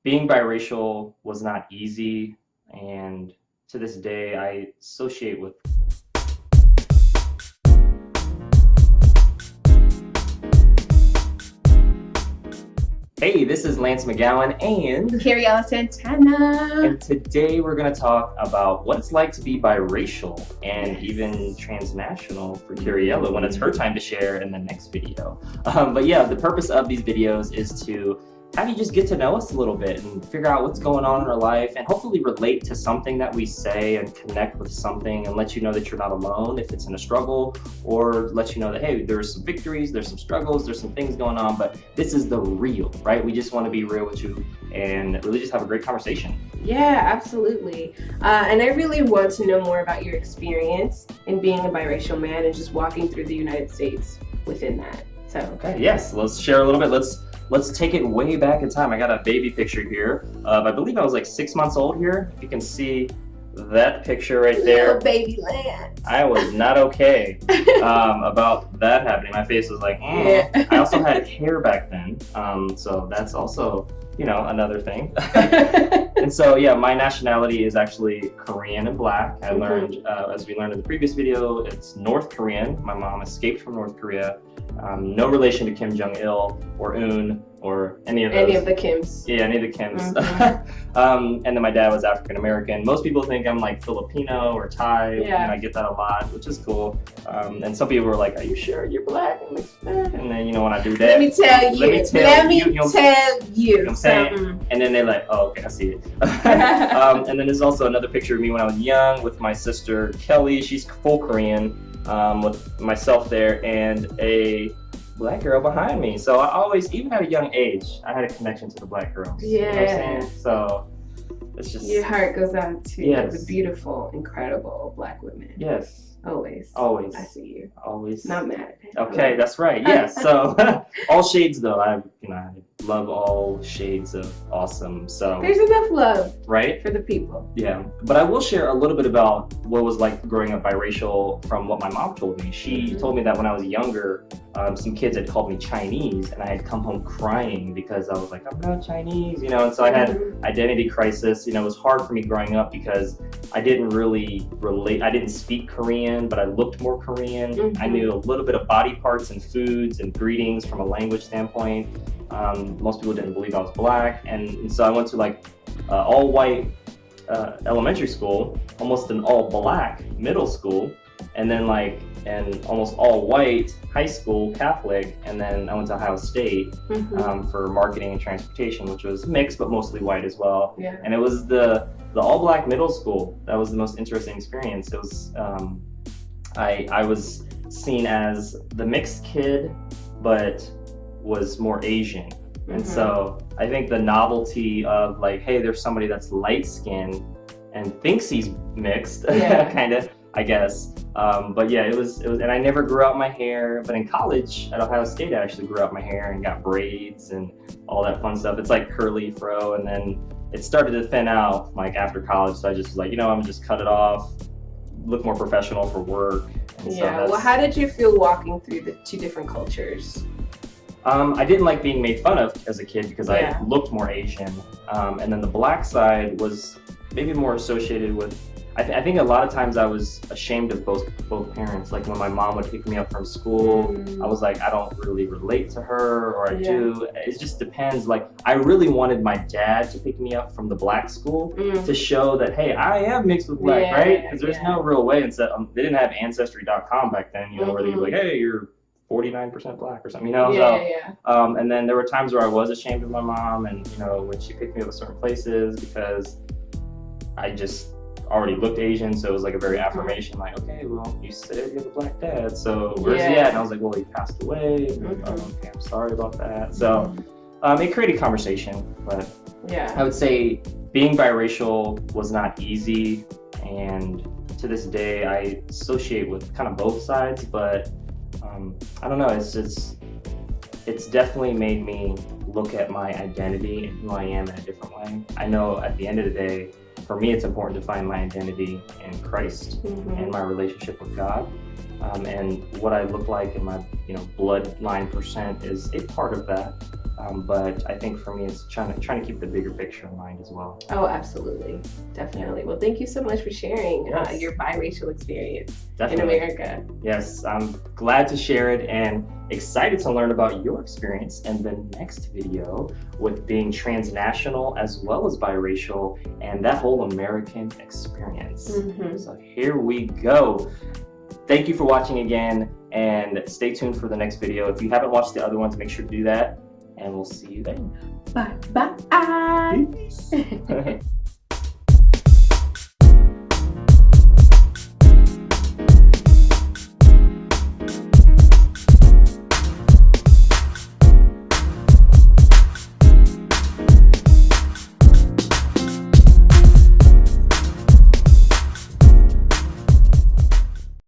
Being biracial was not easy, and to this day, I associate with. Hey, this is Lance McGowan, and Cariela and today we're going to talk about what it's like to be biracial and even transnational for Cariela when it's her time to share in the next video. But yeah, the purpose of these videos is to have you just get to know us a little bit and figure out what's going on in our life and hopefully relate to something that we say and connect with something and let you know that you're not alone if it's in a struggle, or let you know that, hey, there's some victories, there's some struggles, there's some things going on, but this is the real, right? We just want to be real with you and really just have a great conversation. Yeah, absolutely. And I really want to know more about your experience in being a biracial man and just walking through the United States within that. So okay, yes, let's share a little bit. Let's take it way back in time. I got a baby picture here of, I believe I was like 6 months old here. If you can see that picture right there. Little baby Lance. I was not okay about that happening. My face was like, Yeah. I also had hair back then. So that's also, another thing. And so, yeah, my nationality is actually Korean and Black. I learned, as we learned in the previous video, it's North Korean. My mom escaped from North Korea. No relation to Kim Jong-il or Un or any of those. Any of the Kims. Yeah, any of the Kims. And then my dad was African American. Most people think I'm like Filipino or Thai. Yeah. I get that a lot, which is cool. And some people were like, "Are you sure you're Black?" And, and then when I do that, Let me tell you. Let me tell you. You know what I'm saying? And then they're like, "Oh, okay, I see it." And then there's also another picture of me when I was young with my sister Kelly. She's full Korean. With myself there and a Black girl behind me. So I always, even at a young age, I had a connection to the Black girls. Yeah. You know what I'm saying? So it's just. Your heart goes out to Yes. the beautiful, incrable Black women. Yes. Always. Always. I see you. Always. Not mad at it. Okay, that's right. Yes. So all shades though. I love all shades of awesome. So There's enough love right? for the people. Yeah, but I will share a little bit about what it was like growing up biracial from what my mom told me. She told me that when I was younger, some kids had called me Chinese, and I had come home crying because I was like, I'm not Chinese, and so I had identity crisis. It was hard for me growing up because I didn't really relate. I didn't speak Korean, but I looked more Korean. I knew a little bit of body parts and foods and greetings from a language standpoint. Most people didn't believe I was Black, and so I went to like all white elementary school, almost an all Black middle school, and then like an almost all white high school Catholic, and then I went to Ohio State for marketing and transportation, which was mixed but mostly white as well. Yeah. And it was the all Black middle school that was the most interesting experience. It was I was seen as the mixed kid, but was more Asian. And so I think the novelty of like, hey, there's somebody that's light skinned and thinks he's mixed, kind of, I guess. But yeah, it was, and I never grew out my hair, but in college at Ohio State, I actually grew out my hair and got braids and all that fun stuff. It's like curly fro, and then it started to thin out like after college. So I just was like, I'm gonna just cut it off, look more professional for work. And Yeah. Well, how did you feel walking through the two different cultures? I didn't like being made fun of as a kid because I looked more Asian. And then the Black side was maybe more associated with, I think a lot of times I was ashamed of both parents. Like when my mom would pick me up from school, I was like, I don't really relate to her, or I do. It just depends. Like I really wanted my dad to pick me up from the Black school to show that, hey, I am mixed with Black, right? Because there's no real way. And so they didn't have Ancestry.com back then, where they'd be like, hey, you're 49% Black or something, and then there were times where I was ashamed of my mom, and when she picked me up at certain places because I just already looked Asian, so it was like a very affirmation, like, okay, well, you said you have a Black dad, so where's he at? And I was like, well, he passed away. Okay, I'm sorry about that. So it created conversation, but I would say being biracial was not easy, and to this day I associate with kind of both sides, but I don't know, it's definitely made me look at my identity and who I am in a different way. I know at the end of the day, for me, it's important to find my identity in Christ and my relationship with God. And what I look like in my bloodline percent is a part of that. But I think for me, it's trying to keep the bigger picture in mind as well. Oh, absolutely. Definitely. Well, thank you so much for sharing your biracial experience in America. Yes, I'm glad to share it and excited to learn about your experience in the next video with being transnational as well as biracial and that whole American experience. So here we go. Thank you for watching again, and stay tuned for the next video. If you haven't watched the other ones, make sure to do that, and we'll see you then. Bye. Bye. Peace.